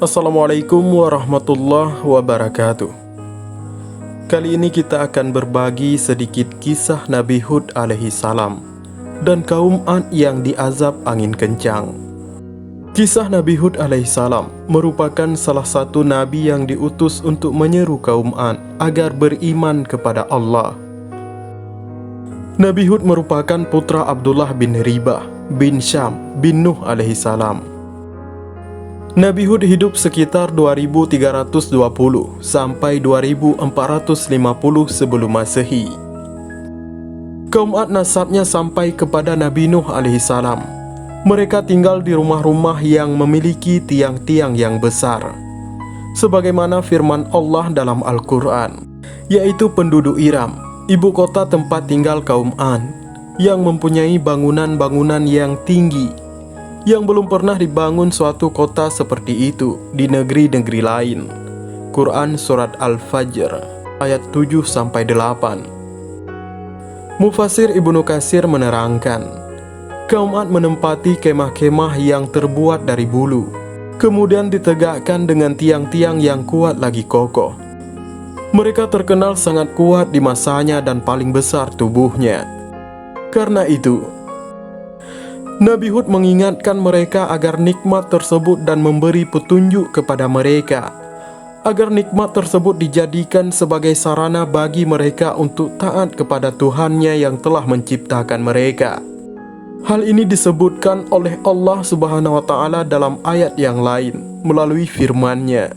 Assalamualaikum warahmatullahi wabarakatuh. Kali ini kita akan berbagi sedikit kisah Nabi Hud alaihi salam dan kaum Ad yang diazab angin kencang. Kisah Nabi Hud alaihi salam merupakan salah satu nabi yang diutus untuk menyeru kaum Ad agar beriman kepada Allah. Nabi Hud merupakan putra Abdullah bin Ribah bin Syam bin Nuh alaihi salam. Nabi Hud hidup sekitar 2320 sampai 2450 sebelum Masehi. Kaum Ad nasabnya sampai kepada Nabi Nuh alaihi salam. Mereka tinggal di rumah-rumah yang memiliki tiang-tiang yang besar, sebagaimana firman Allah dalam Al-Quran, yaitu penduduk Iram, ibu kota tempat tinggal kaum Ad, yang mempunyai bangunan-bangunan yang tinggi, yang belum pernah dibangun suatu kota seperti itu di negeri-negeri lain. Quran Surat Al-Fajr ayat 7-8. Mufasir Ibnu Katsir menerangkan, kaum Ad menempati kemah-kemah yang terbuat dari bulu, kemudian ditegakkan dengan tiang-tiang yang kuat lagi kokoh. Mereka terkenal sangat kuat di masanya dan paling besar tubuhnya. Karena itu, Nabi Hud mengingatkan mereka agar nikmat tersebut dan memberi petunjuk kepada mereka, agar nikmat tersebut dijadikan sebagai sarana bagi mereka untuk taat kepada Tuhannya yang telah menciptakan mereka. Hal ini disebutkan oleh Allah Subhanahu wa Ta'ala dalam ayat yang lain melalui firman-Nya.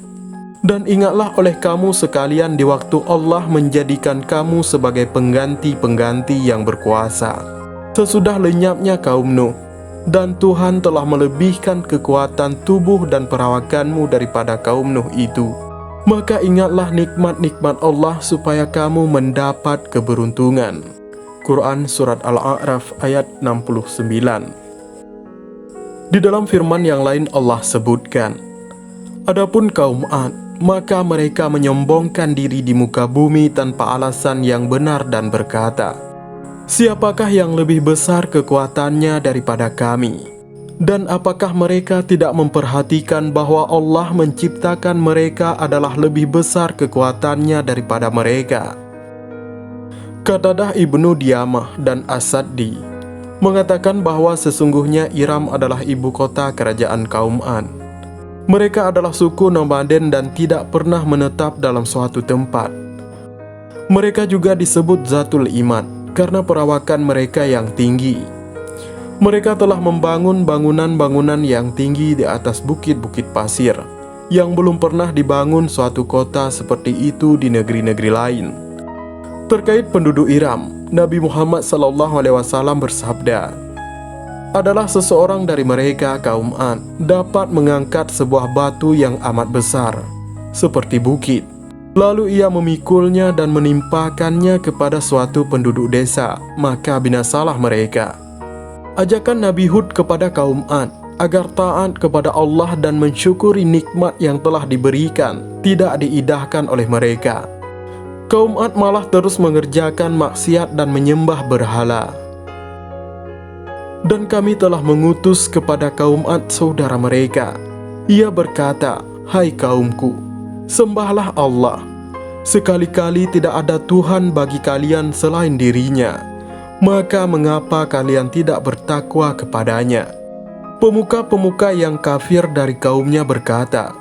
Dan ingatlah oleh kamu sekalian di waktu Allah menjadikan kamu sebagai pengganti-pengganti yang berkuasa, sesudah lenyapnya kaum Nuh. Dan Tuhan telah melebihkan kekuatan tubuh dan perawakanmu daripada kaum Nuh itu. Maka ingatlah nikmat-nikmat Allah supaya kamu mendapat keberuntungan. Quran Surat Al-A'raf ayat 69. Di dalam firman yang lain Allah sebutkan, adapun kaum Ad, maka mereka menyombongkan diri di muka bumi tanpa alasan yang benar dan berkata, siapakah yang lebih besar kekuatannya daripada kami? Dan apakah mereka tidak memperhatikan bahwa Allah menciptakan mereka adalah lebih besar kekuatannya daripada mereka? Qatadah Ibnu Diamah dan As-Saddi mengatakan bahwa sesungguhnya Iram adalah ibu kota kerajaan kaum Ad. Mereka adalah suku nomaden dan tidak pernah menetap dalam suatu tempat. Mereka juga disebut Zatul Imad karena perawakan mereka yang tinggi. Mereka telah membangun bangunan-bangunan yang tinggi di atas bukit-bukit pasir, yang belum pernah dibangun suatu kota seperti itu di negeri-negeri lain. Terkait penduduk Iram, Nabi Muhammad SAW bersabda, adalah seseorang dari mereka kaum Ad dapat mengangkat sebuah batu yang amat besar, seperti bukit. Lalu ia memikulnya dan menimpakannya kepada suatu penduduk desa, maka binasalah mereka. Ajakan Nabi Hud kepada kaum Ad agar taat kepada Allah dan mensyukuri nikmat yang telah diberikan tidak diindahkan oleh mereka. Kaum Ad malah terus mengerjakan maksiat dan menyembah berhala. Dan kami telah mengutus kepada kaum Ad saudara mereka. Ia berkata, hai kaumku, sembahlah Allah. Sekali-kali tidak ada Tuhan bagi kalian selain dirinya. Maka mengapa kalian tidak bertakwa kepadanya? Pemuka-pemuka yang kafir dari kaumnya berkata,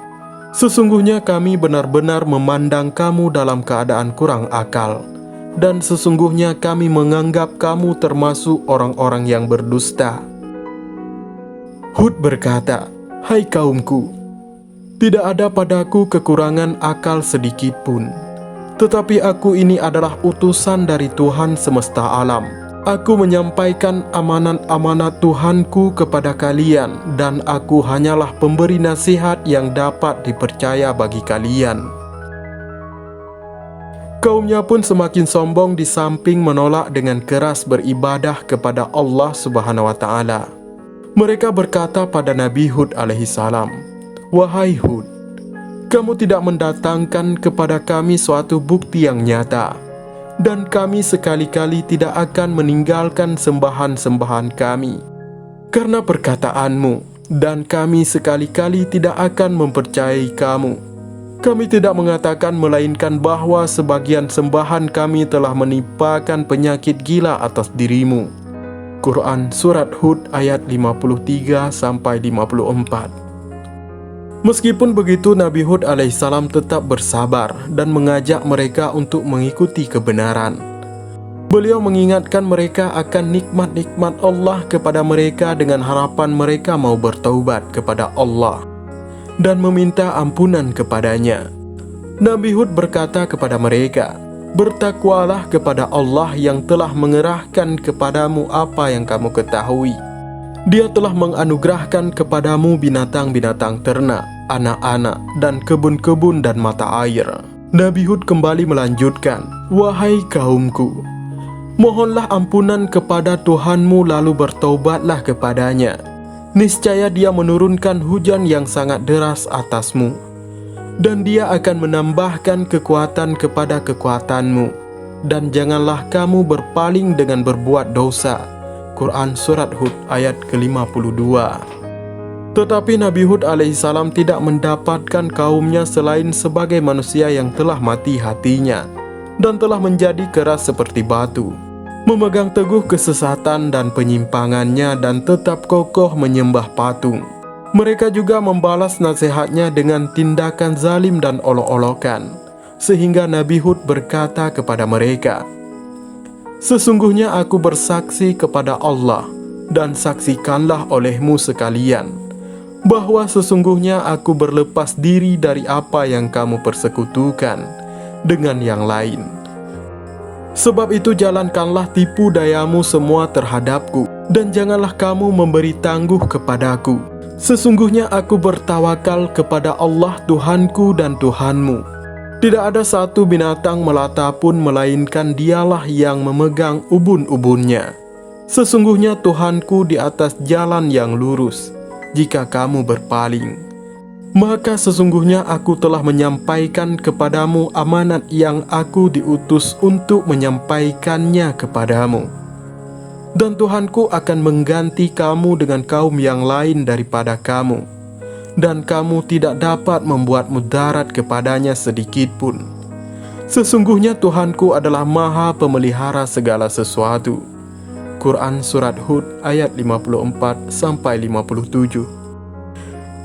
sesungguhnya kami benar-benar memandang kamu dalam keadaan kurang akal, dan sesungguhnya kami menganggap kamu termasuk orang-orang yang berdusta. Hud berkata, hai kaumku, tidak ada padaku kekurangan akal sedikit pun. Tetapi aku ini adalah utusan dari Tuhan semesta alam. Aku menyampaikan amanat-amanat Tuhanku kepada kalian, dan aku hanyalah pemberi nasihat yang dapat dipercaya bagi kalian. Kaumnya pun semakin sombong di samping menolak dengan keras beribadah kepada Allah Subhanahu wa Ta'ala. Mereka berkata pada Nabi Hud alaihi salam, wahai Hud, kamu tidak mendatangkan kepada kami suatu bukti yang nyata, dan kami sekali-kali tidak akan meninggalkan sembahan-sembahan kami. Karena perkataanmu, dan kami sekali-kali tidak akan mempercayai kamu. Kami tidak mengatakan melainkan bahwa sebagian sembahan kami telah menimpakan penyakit gila atas dirimu. Quran Surat Hud ayat 53-54. Meskipun begitu, Nabi Hud alaihissalam tetap bersabar dan mengajak mereka untuk mengikuti kebenaran. Beliau mengingatkan mereka akan nikmat-nikmat Allah kepada mereka dengan harapan mereka mau bertaubat kepada Allah dan meminta ampunan kepadanya. Nabi Hud berkata kepada mereka, "Bertakwalah kepada Allah yang telah mengerahkan kepadamu apa yang kamu ketahui. Dia telah menganugerahkan kepadamu binatang-binatang ternak, anak-anak, dan kebun-kebun dan mata air." Nabi Hud kembali melanjutkan, "Wahai kaumku, mohonlah ampunan kepada Tuhanmu lalu bertaubatlah kepadanya. Niscaya Dia menurunkan hujan yang sangat deras atasmu, dan Dia akan menambahkan kekuatan kepada kekuatanmu, dan janganlah kamu berpaling dengan berbuat dosa." Quran Surat Hud ayat ke-52. Tetapi Nabi Hud alaihissalam tidak mendapatkan kaumnya selain sebagai manusia yang telah mati hatinya dan telah menjadi keras seperti batu, memegang teguh kesesatan dan penyimpangannya dan tetap kokoh menyembah patung. Mereka juga membalas nasihatnya dengan tindakan zalim dan olok-olokan, sehingga Nabi Hud berkata kepada mereka, "Sesungguhnya aku bersaksi kepada Allah, dan saksikanlah olehmu sekalian, bahwa sesungguhnya aku berlepas diri dari apa yang kamu persekutukan dengan yang lain. Sebab itu jalankanlah tipu dayamu semua terhadapku, dan janganlah kamu memberi tangguh kepadaku. Sesungguhnya aku bertawakal kepada Allah Tuhanku dan Tuhanmu. Tidak ada satu binatang melata pun melainkan Dialah yang memegang ubun-ubunnya. Sesungguhnya Tuhanku di atas jalan yang lurus. Jika kamu berpaling, maka sesungguhnya aku telah menyampaikan kepadamu amanat yang aku diutus untuk menyampaikannya kepadamu. Dan Tuhanku akan mengganti kamu dengan kaum yang lain daripada kamu, dan kamu tidak dapat membuat mudarat kepadanya sedikitpun. Sesungguhnya Tuhanku adalah Maha Pemelihara segala sesuatu." Quran Surat Hud ayat 54-57.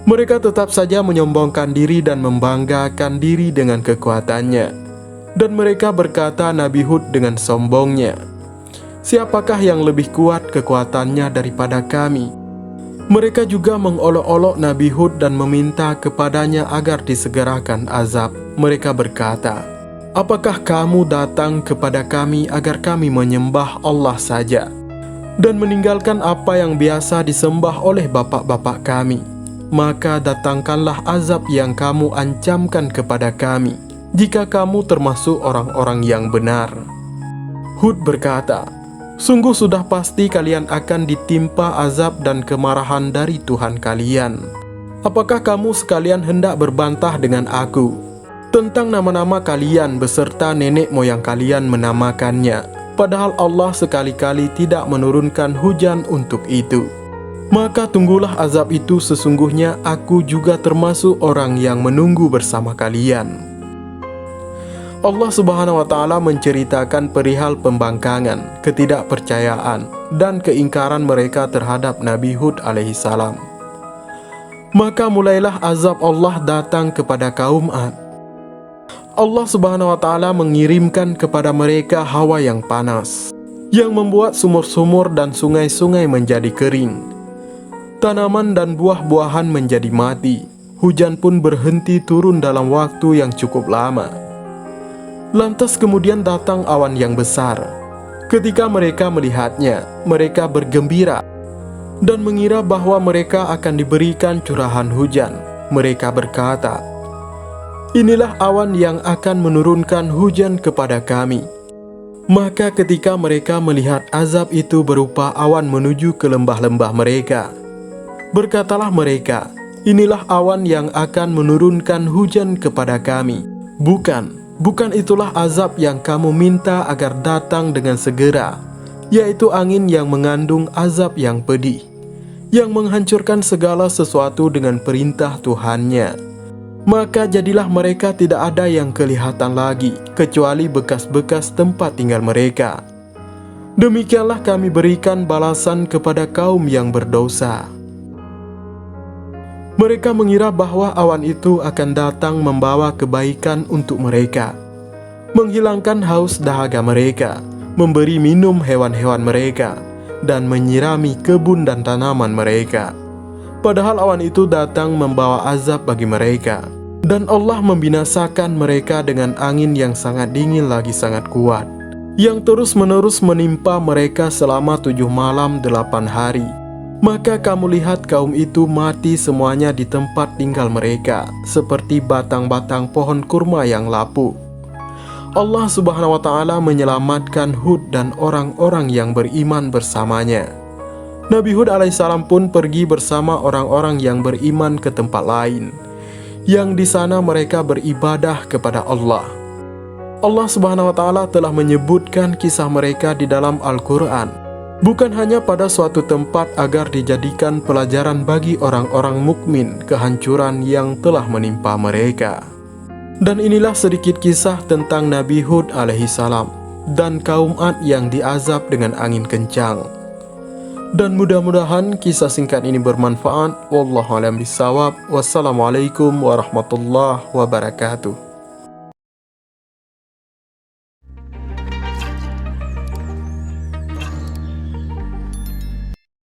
Mereka tetap saja menyombongkan diri dan membanggakan diri dengan kekuatannya. Dan mereka berkata Nabi Hud dengan sombongnya, "Siapakah yang lebih kuat kekuatannya daripada kami?" Mereka juga mengolok-olok Nabi Hud dan meminta kepadanya agar disegerakan azab. Mereka berkata, "Apakah kamu datang kepada kami agar kami menyembah Allah saja dan meninggalkan apa yang biasa disembah oleh bapak-bapak kami? Maka datangkanlah azab yang kamu ancamkan kepada kami, jika kamu termasuk orang-orang yang benar." Hud berkata, "Sungguh sudah pasti kalian akan ditimpa azab dan kemarahan dari Tuhan kalian. Apakah kamu sekalian hendak berbantah dengan aku tentang nama-nama kalian beserta nenek moyang kalian menamakannya, padahal Allah sekali-kali tidak menurunkan hujan untuk itu? Maka tunggulah azab itu, sesungguhnya aku juga termasuk orang yang menunggu bersama kalian." Allah Subhanahu wa Ta'ala menceritakan perihal pembangkangan, ketidakpercayaan, dan keingkaran mereka terhadap Nabi Hud alaihissalam. Maka mulailah azab Allah datang kepada kaum Ad. Allah Subhanahu wa Ta'ala mengirimkan kepada mereka hawa yang panas, yang membuat sumur-sumur dan sungai-sungai menjadi kering. Tanaman dan buah-buahan menjadi mati. Hujan pun berhenti turun dalam waktu yang cukup lama. Lantas kemudian datang awan yang besar. Ketika mereka melihatnya, mereka bergembira dan mengira bahwa mereka akan diberikan curahan hujan. Mereka berkata, "Inilah awan yang akan menurunkan hujan kepada kami." Maka ketika mereka melihat azab itu berupa awan menuju ke lembah-lembah mereka, berkatalah mereka, "Inilah awan yang akan menurunkan hujan kepada kami." Bukan itulah azab yang kamu minta agar datang dengan segera, yaitu angin yang mengandung azab yang pedih, yang menghancurkan segala sesuatu dengan perintah Tuhannya. Maka jadilah mereka tidak ada yang kelihatan lagi, kecuali bekas-bekas tempat tinggal mereka. Demikianlah kami berikan balasan kepada kaum yang berdosa. Mereka mengira bahwa awan itu akan datang membawa kebaikan untuk mereka, menghilangkan haus dahaga mereka, memberi minum hewan-hewan mereka, dan menyirami kebun dan tanaman mereka. Padahal awan itu datang membawa azab bagi mereka, dan Allah membinasakan mereka dengan angin yang sangat dingin lagi sangat kuat, yang terus-menerus menimpa mereka selama 7 malam 8 hari. Maka kamu lihat kaum itu mati semuanya di tempat tinggal mereka, seperti batang-batang pohon kurma yang lapuk. Allah Subhanahu wa Ta'ala menyelamatkan Hud dan orang-orang yang beriman bersamanya. Nabi Hud alaihissalam pun pergi bersama orang-orang yang beriman ke tempat lain, yang di sana mereka beribadah kepada Allah. Allah Subhanahu wa Ta'ala telah menyebutkan kisah mereka di dalam Al-Quran, bukan hanya pada suatu tempat agar dijadikan pelajaran bagi orang-orang mukmin kehancuran yang telah menimpa mereka. Dan inilah sedikit kisah tentang Nabi Hud alaihissalam dan kaum Ad yang diazab dengan angin kencang. Dan mudah-mudahan kisah singkat ini bermanfaat. Wallahu a'lam bishawab. Wassalamualaikum warahmatullahi wabarakatuh.